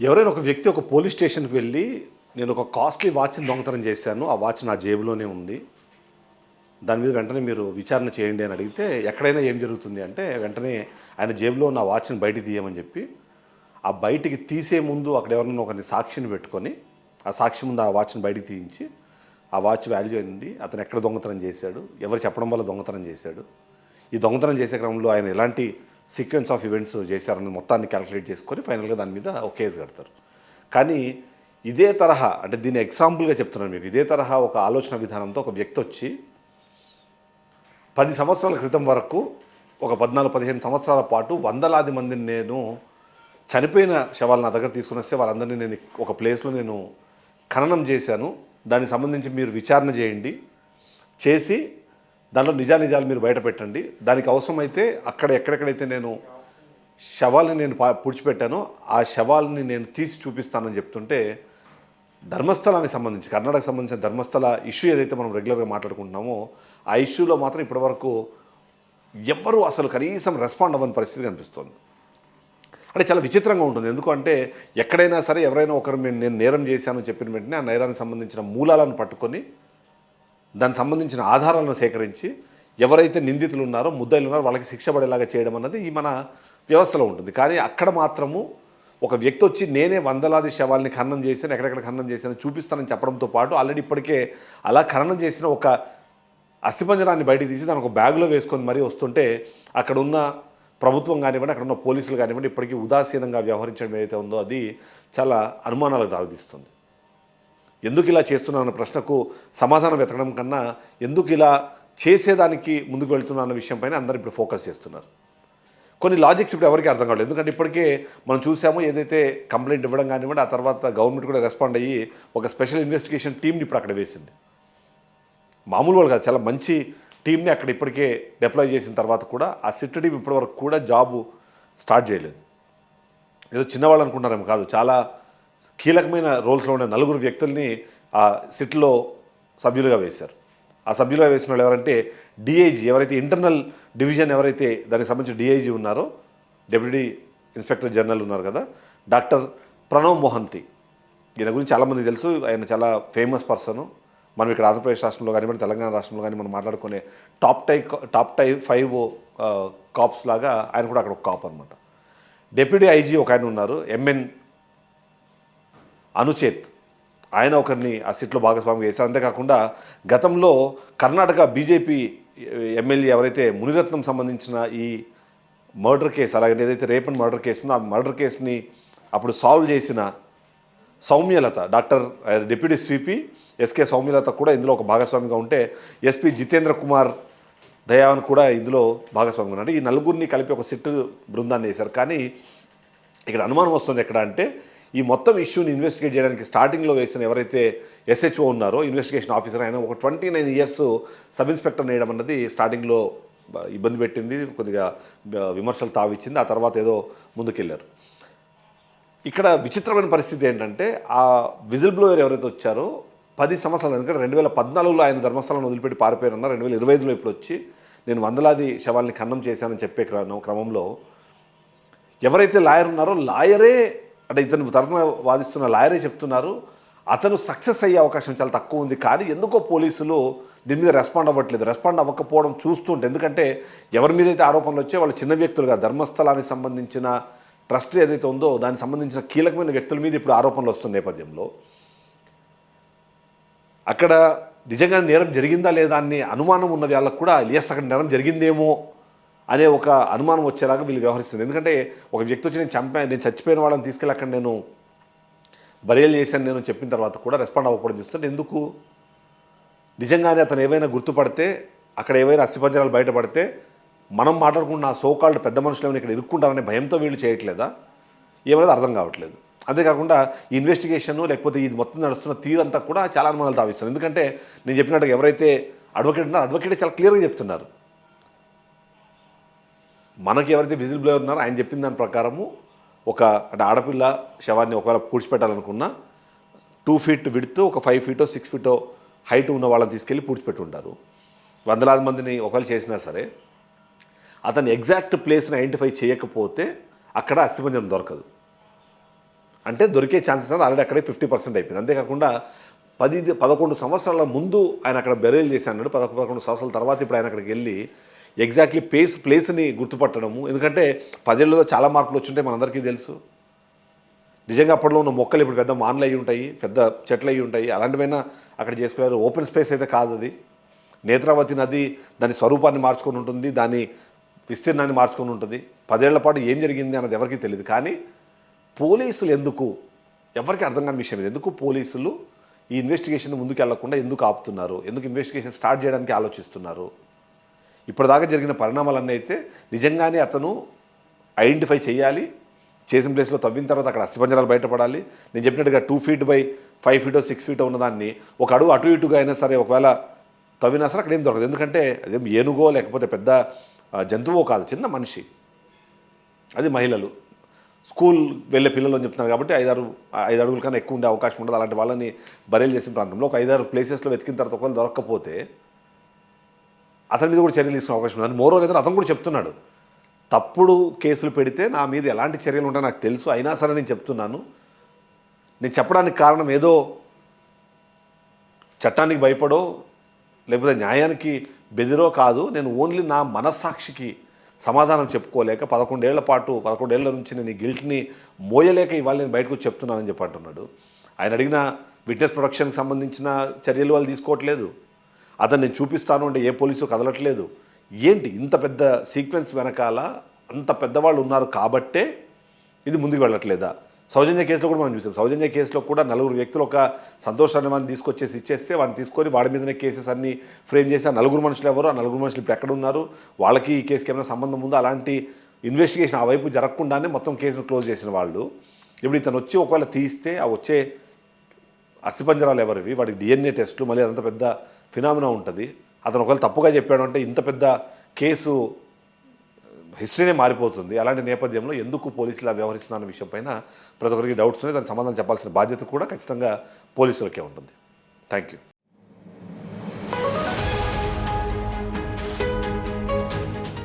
ఎవరైనా ఒక వ్యక్తి ఒక పోలీస్ స్టేషన్‌కి వెళ్ళి, నేను ఒక కాస్ట్‌లీ వాచ్‌ని దొంగతనం చేశాను. ఆ వాచ్ నా జేబులోనే ఉంది. దాని మీద వెంటనే మీరు విచారణ చేయండి అని అడిగితే, ఎక్కడైనా ఏం జరుగుతుంది అంటే, వెంటనే ఆయన జేబులో ఉన్న వాచ్‌ని బయటికి తీయమని చెప్పి, ఆ బయటికి తీసే ముందు అక్కడ ఎవరన్నా ఒకరిని సాక్షిని పెట్టుకొని, ఆ సాక్షి ముందు ఆ వాచ్‌ని బయటికి తీయించి, ఆ వాచ్ వాల్యూ ఏంది? అతను ఎక్కడ దొంగతనం చేశాడు? ఎవరు చెప్పడం వల్ల దొంగతనం చేశాడు? ఈ దొంగతనం చేసే క్రమంలో ఆయన ఎలాంటి సీక్వెన్స్ ఆఫ్ ఈవెంట్స్ చేశారని మొత్తాన్ని క్యాలిక్యులేట్ చేసుకొని ఫైనల్‌గా దాని మీద ఒక కేసు కడతారు. కానీ ఇదే తరహా అంటే దీన్ని ఎగ్జాంపుల్‌గా చెప్తున్నాను మీకు. ఇదే తరహా ఒక ఆలోచన విధానంతో ఒక వ్యక్తి వచ్చి 10 సంవత్సరాల క్రితం వరకు ఒక 14, 15 సంవత్సరాల పాటు వందలాది మందిని నేను చనిపోయిన శవాలు నా దగ్గర తీసుకొని వస్తే వాళ్ళందరినీ నేను ఒక ప్లేస్‌లో నేను ఖననం చేశాను. దానికి సంబంధించి మీరు విచారణ చేయండి. చేసి దాంట్లో నిజానిజాలు మీరు బయట పెట్టండి. దానికి అవసరమైతే అక్కడ ఎక్కడెక్కడైతే నేను శవాల్ని నేను పూడ్చిపెట్టానో ఆ శవాల్ని నేను తీసి చూపిస్తానని చెప్తుంటే, ధర్మస్థలానికి సంబంధించి కర్ణాటకకు సంబంధించిన ధర్మస్థల ఇష్యూ ఏదైతే మనం రెగ్యులర్గా మాట్లాడుకుంటున్నామో, ఆ ఇష్యూలో మాత్రం ఇప్పటివరకు ఎవ్వరూ అసలు కనీసం రెస్పాండ్ అవ్వని పరిస్థితి కనిపిస్తుంది. అంటే చాలా విచిత్రంగా ఉంటుంది. ఎందుకంటే ఎక్కడైనా సరే ఎవరైనా ఒకరు నేను నేరం చేశానని చెప్పిన వెంటనే ఆ నేరానికి సంబంధించిన మూలాలను పట్టుకొని దానికి సంబంధించిన ఆధారాలను సేకరించి ఎవరైతే నిందితులు ఉన్నారో ముద్దాయిలు ఉన్నారో వాళ్ళకి శిక్ష పడేలాగా చేయడం అన్నది ఈ మన వ్యవస్థలో ఉంటుంది. కానీ అక్కడ మాత్రము ఒక వ్యక్తి వచ్చి నేనే వందలాది శవాల్ని ఖననం చేశాను, ఎక్కడెక్కడ ఖననం చేశాను చూపిస్తానని చెప్పడంతో పాటు ఆల్రెడీ ఇప్పటికే అలా ఖననం చేసిన ఒక అస్థిపంజరాన్ని బయటికి తీసి దాని ఒక బ్యాగ్లో వేసుకొని మరీ వస్తుంటే అక్కడ ఉన్న ప్రభుత్వం కానివ్వండి, అక్కడ ఉన్న పోలీసులు కానివ్వండి ఇప్పటికీ ఉదాసీనంగా వ్యవహరించడం ఏదైతే ఉందో అది చాలా అనుమానాలకు దారితీస్తుంది. ఎందుకు ఇలా చేస్తున్నాను అన్న ప్రశ్నకు సమాధానం వెతకడం కన్నా ఎందుకు ఇలా చేసేదానికి ముందుకు వెళ్తున్నా అన్న విషయంపైన అందరూ ఇప్పుడు ఫోకస్ చేస్తున్నారు. కొన్ని లాజిక్స్ ఇప్పుడు ఎవరికి అర్థం కావట్లేదు. ఎందుకంటే ఇప్పటికే మనం చూసాము ఏదైతే కంప్లైంట్ ఇవ్వడం కానివ్వండి, ఆ తర్వాత గవర్నమెంట్ కూడా రెస్పాండ్ అయ్యి ఒక స్పెషల్ ఇన్వెస్టిగేషన్ టీమ్ని ఇప్పుడు అక్కడ వేసింది. మామూలు వాళ్ళు కాదు, చాలా మంచి టీంని అక్కడ ఇప్పటికే డిప్లాయ్ చేసిన తర్వాత కూడా ఆ సిట్ టీం ఇప్పటివరకు కూడా జాబు స్టార్ట్ చేయలేదు. ఏదో చిన్నవాళ్ళు అనుకుంటారేమో కాదు, చాలా కీలకమైన రోల్స్లో ఉన్న 4 వ్యక్తుల్ని ఆ సిట్లో సభ్యులుగా వేశారు. ఆ సభ్యులుగా వేసిన వాళ్ళు ఎవరంటే డిఐజీ, ఎవరైతే ఇంటర్నల్ డివిజన్ ఎవరైతే దానికి సంబంధించిన డిఐజీ ఉన్నారో, డెప్యూటీ ఇన్స్పెక్టర్ జనరల్ ఉన్నారు కదా, డాక్టర్ ప్రణవ్ మొహంతి. ఈయన గురించి చాలామంది తెలుసు. ఆయన చాలా ఫేమస్ పర్సను. మనం ఇక్కడ ఆంధ్రప్రదేశ్ రాష్ట్రంలో కానివ్వండి, తెలంగాణ రాష్ట్రంలో కానీ మనం మాట్లాడుకునే టాప్ 5 కాప్స్ లాగా ఆయన కూడా అక్కడ ఒక కాప్ అనమాట. డెప్యూటీ ఐజీ ఒక ఆయన ఉన్నారు, ఎంఎన్ అనుచేత్. ఆయన ఒకరిని ఆ సిట్లో భాగస్వామి చేశారు. అంతేకాకుండా గతంలో కర్ణాటక బీజేపీ ఎమ్మెల్యే ఎవరైతే మునిరత్నం సంబంధించిన ఈ మర్డర్ కేసు, అలాగే ఏదైతే రేప్ అండ్ మర్డర్ కేసు ఉందో ఆ మర్డర్ కేసుని అప్పుడు సాల్వ్ చేసిన సౌమ్యలత, డిప్యూటీ స్వీపీ ఎస్కే సౌమ్యలత కూడా ఇందులో ఒక భాగస్వామిగా ఉంటే, ఎస్పీ జితేంద్ర కుమార్ దయావన్ కూడా ఇందులో భాగస్వామిగా ఉన్నారు. ఈ 4 కలిపి ఒక సిట్ బృందాన్ని వేశారు. కానీ ఇక్కడ అనుమానం వస్తుంది ఎక్కడ అంటే, ఈ మొత్తం ఇష్యూని ఇన్వెస్టిగేట్ చేయడానికి స్టార్టింగ్లో వేసిన ఎవరైతే ఎస్హెచ్ఓ ఉన్నారో ఇన్వెస్టిగేషన్ ఆఫీసర్, ఆయన ఒక 29 ఇయర్స్ సబ్ ఇన్స్పెక్టర్ వేయడం అన్నది స్టార్టింగ్లో ఇబ్బంది పెట్టింది, కొద్దిగా విమర్శలు తావిచ్చింది. ఆ తర్వాత ఏదో ముందుకెళ్ళారు. ఇక్కడ విచిత్రమైన పరిస్థితి ఏంటంటే, ఆ విజిల్ బ్లోయర్ ఎవరైతే వచ్చారో 10 సంవత్సరాలు, ఎందుకంటే 2014లో ఆయన ధర్మస్థలాన్ని వదిలిపెట్టి పారిపోయారన్నారు. 2025లో ఇప్పుడు వచ్చి నేను వందలాది శవాల్ని ఖననం చేశానని చెప్పే క్రమంలో ఎవరైతే లాయర్ ఉన్నారో లాయరే, అంటే ఇతను తరఫున వాదిస్తున్న లాయరే చెప్తున్నారు అతను సక్సెస్ అయ్యే అవకాశం చాలా తక్కువ ఉంది. కానీ ఎందుకో పోలీసులు దీని మీద రెస్పాండ్ అవ్వట్లేదు. రెస్పాండ్ అవ్వకపోవడం చూస్తుంటే, ఎందుకంటే ఎవరి మీద అయితే ఆరోపణలు వచ్చాయో వాళ్ళు చిన్న వ్యక్తులుగా, ధర్మస్థలానికి సంబంధించిన ట్రస్ట్ ఏదైతే ఉందో దానికి సంబంధించిన కీలకమైన వ్యక్తుల మీద ఇప్పుడు ఆరోపణలు వస్తున్న నేపథ్యంలో అక్కడ నిజంగా నేరం జరిగిందా లేదా అని అనుమానం ఉన్న వాళ్ళకు కూడా ఎస్ అక్కడ నేరం జరిగిందేమో అనే ఒక అనుమానం వచ్చేలాగా వీళ్ళు వ్యవహరిస్తుంది. ఎందుకంటే ఒక వ్యక్తి వచ్చి నేను చచ్చిపోయిన వాళ్ళని తీసుకెళ్ళి అక్కడ నేను బరియలు చేశాను నేను చెప్పిన తర్వాత కూడా రెస్పాండ్ అవ్వకపోవడం చూస్తుంటే, ఎందుకు నిజంగానే అతను ఏవైనా గుర్తుపడితే, అక్కడ ఏవైనా అస్థిపంజరాలు బయటపడితే మనం మాట్లాడుకున్న ఆ సోకాల్డ్ పెద్ద మనుషులు ఏమైనా ఇక్కడ ఇరుక్కుంటారనే భయంతో వీళ్ళు చేయట్లేదా ఏమనేది అర్థం కావట్లేదు. అంతేకాకుండా ఈ ఇన్వెస్టిగేషను లేకపోతే ఇది మొత్తం నడుస్తున్న తీరంతా కూడా చాలా అనుమానాలు తావిస్తుంది. ఎందుకంటే నేను చెప్పినట్టుగా ఎవరైతే అడ్వకేట్ ఉన్నారో అడ్వకేటే చాలా క్లియర్గా చెప్తున్నారు. మనకి ఎవరైతే విజిల్ బ్లోయర్ ఉన్నారో ఆయన చెప్పిన దాని ప్రకారము అంటే ఆడపిల్ల శవాన్ని ఒకవేళ పూడ్చిపెట్టాలనుకున్నా 2 feet విడ్త్, ఒక 5 feet 6 feet హైట్ ఉన్న వాళ్ళని తీసుకెళ్ళి పూడ్చిపెట్టి ఉంటారు. వందలాది మందిని ఒకవేళ చేసినా సరే అతను ఎగ్జాక్ట్ ప్లేస్ని ఐడెంటిఫై చేయకపోతే అక్కడ అస్థిపంజరం దొరకదు. అంటే దొరికే ఛాన్సెస్ అనేది ఆల్రెడీ అక్కడే 50% అయిపోయింది. అంతేకాకుండా 11 సంవత్సరాల ముందు ఆయన అక్కడ బెరైల్ చేసి అన్నాడు. 11 సంవత్సరాల తర్వాత ఇప్పుడు ఆయన అక్కడికి వెళ్ళి ఎగ్జాక్ట్లీ ప్లేస్ని గుర్తుపట్టడము. ఎందుకంటే 10 ఏళ్లలో చాలా మార్పులు వచ్చుంటాయి మనందరికీ తెలుసు. నిజంగా అప్పట్లో ఉన్న మొక్కలు ఇప్పుడు పెద్ద మాన్లు అయ్యి ఉంటాయి, పెద్ద చెట్లు అయ్యి ఉంటాయి. అలాంటివైనా అక్కడ చేసుకున్నారు. ఓపెన్ స్పేస్ అయితే కాదు అది. నేత్రావతి నది దాని స్వరూపాన్ని మార్చుకొని ఉంటుంది, దాని విస్తీర్ణాన్ని మార్చుకొని ఉంటుంది. 10 ఏళ్ల పాటు ఏం జరిగింది అన్నది ఎవరికీ తెలియదు. కానీ పోలీసులు ఎందుకు, ఎవరికి అర్థం కాని విషయం ఇది. ఎందుకు పోలీసులు ఈ ఇన్వెస్టిగేషన్ ముందుకు వెళ్లకుండా ఎందుకు ఆపుతున్నారు, ఎందుకు ఇన్వెస్టిగేషన్ స్టార్ట్ చేయడానికి ఆలోచిస్తున్నారు? ఇప్పటిదాకా జరిగిన పరిణామాలన్నీ అయితే నిజంగానే అతను ఐడెంటిఫై చేయాలి, చేసిన ప్లేస్లో తవ్విన తర్వాత అక్కడ అస్థిపంజరాలు బయటపడాలి. నేను చెప్పినట్టుగా 2 feet by 5 feet 6 feet ఉన్నదాన్ని ఒక అడుగు అటు ఇటుగా అయినా సరే ఒకవేళ తవ్వినా సరే అక్కడ ఏం దొరకదు. ఎందుకంటే అదేం ఏనుగో లేకపోతే పెద్ద జంతువో కాదు, చిన్న మనిషి. అది మహిళలు, స్కూల్ వెళ్ళే పిల్లలు అని చెప్తున్నారు కాబట్టి 5 అడుగుల కన్నా ఎక్కువ ఉండే అవకాశం ఉండదు. అలాంటి వాళ్ళని బరేలు చేసిన ప్రాంతంలో ఒక 5-6 ప్లేసెస్లో వెతికిన తర్వాత ఒకవేళ దొరకకపోతే అతని మీద కూడా చర్యలు తీసుకునే అవకాశం ఉంది. మోరో లేదని అతను కూడా చెప్తున్నాడు. తప్పుడు కేసులు పెడితే నా మీద ఎలాంటి చర్యలు ఉంటాయో నాకు తెలుసు, అయినా సరే నేను చెప్తున్నాను. నేను చెప్పడానికి కారణం ఏదో చట్టానికి భయపడో లేకపోతే న్యాయానికి బెదిరో కాదు. నేను ఓన్లీ నా మనస్సాక్షికి సమాధానం చెప్పుకోలేక 11 ఏళ్ల నుంచి నేను ఈ గిల్ట్ని మోయలేక ఇవాళ నేను బయటకు వచ్చి చెప్తున్నానని చెప్పి అంటున్నాడు. ఆయన అడిగిన విట్నెస్ ప్రొటెక్షన్కి సంబంధించిన చర్యలు వాళ్ళు తీసుకోవట్లేదు. అతను నేను చూపిస్తాను అంటే ఏ పోలీసు కదలట్లేదు. ఏంటి ఇంత పెద్ద సీక్వెన్స్ వెనకాల అంత పెద్దవాళ్ళు ఉన్నారు కాబట్టే ఇది ముందుకు వెళ్ళట్లేదా? సౌజన్య కేసులో కూడా మనం చూసాం. సౌజన్య కేసులో కూడా 4 వ్యక్తులు ఒక సంతోష్ అనే వాడిని తీసుకొచ్చేసి ఇచ్చేస్తే వాడిని తీసుకొని వాడి మీదనే కేసెస్ అన్ని ఫ్రేమ్ చేసి ఆ 4 మనుషులు ఎవరు, ఆ 4 మనుషులు ఇప్పుడు ఎక్కడ ఉన్నారు, వాళ్ళకి ఈ కేసుకి ఏమైనా సంబంధం ఉందో అలాంటి ఇన్వెస్టిగేషన్ ఆ వైపు జరగకుండానే మొత్తం కేసును క్లోజ్ చేసిన వాళ్ళు ఇప్పుడు ఇతను వచ్చి ఒకవేళ తీస్తే ఆ వచ్చే అస్థిపంజరాలు ఎవరివి, వాడికి DNA టెస్టులు, మళ్ళీ అదంత పెద్ద ఫినామినా ఉంటుంది. అతను ఒకవేళ తప్పుగా చెప్పాడు అంటే ఇంత పెద్ద కేసు హిస్టరీనే మారిపోతుంది. అలాంటి నేపథ్యంలో ఎందుకు పోలీసులు వ్యవహరిస్తున్న విషయం పైన ప్రతి ఒక్కరికి డౌట్స్ ఉన్నాయి. దానికి సమాధానం చెప్పాల్సిన బాధ్యత కూడా ఖచ్చితంగా పోలీసులకే ఉంటుంది. Thank you.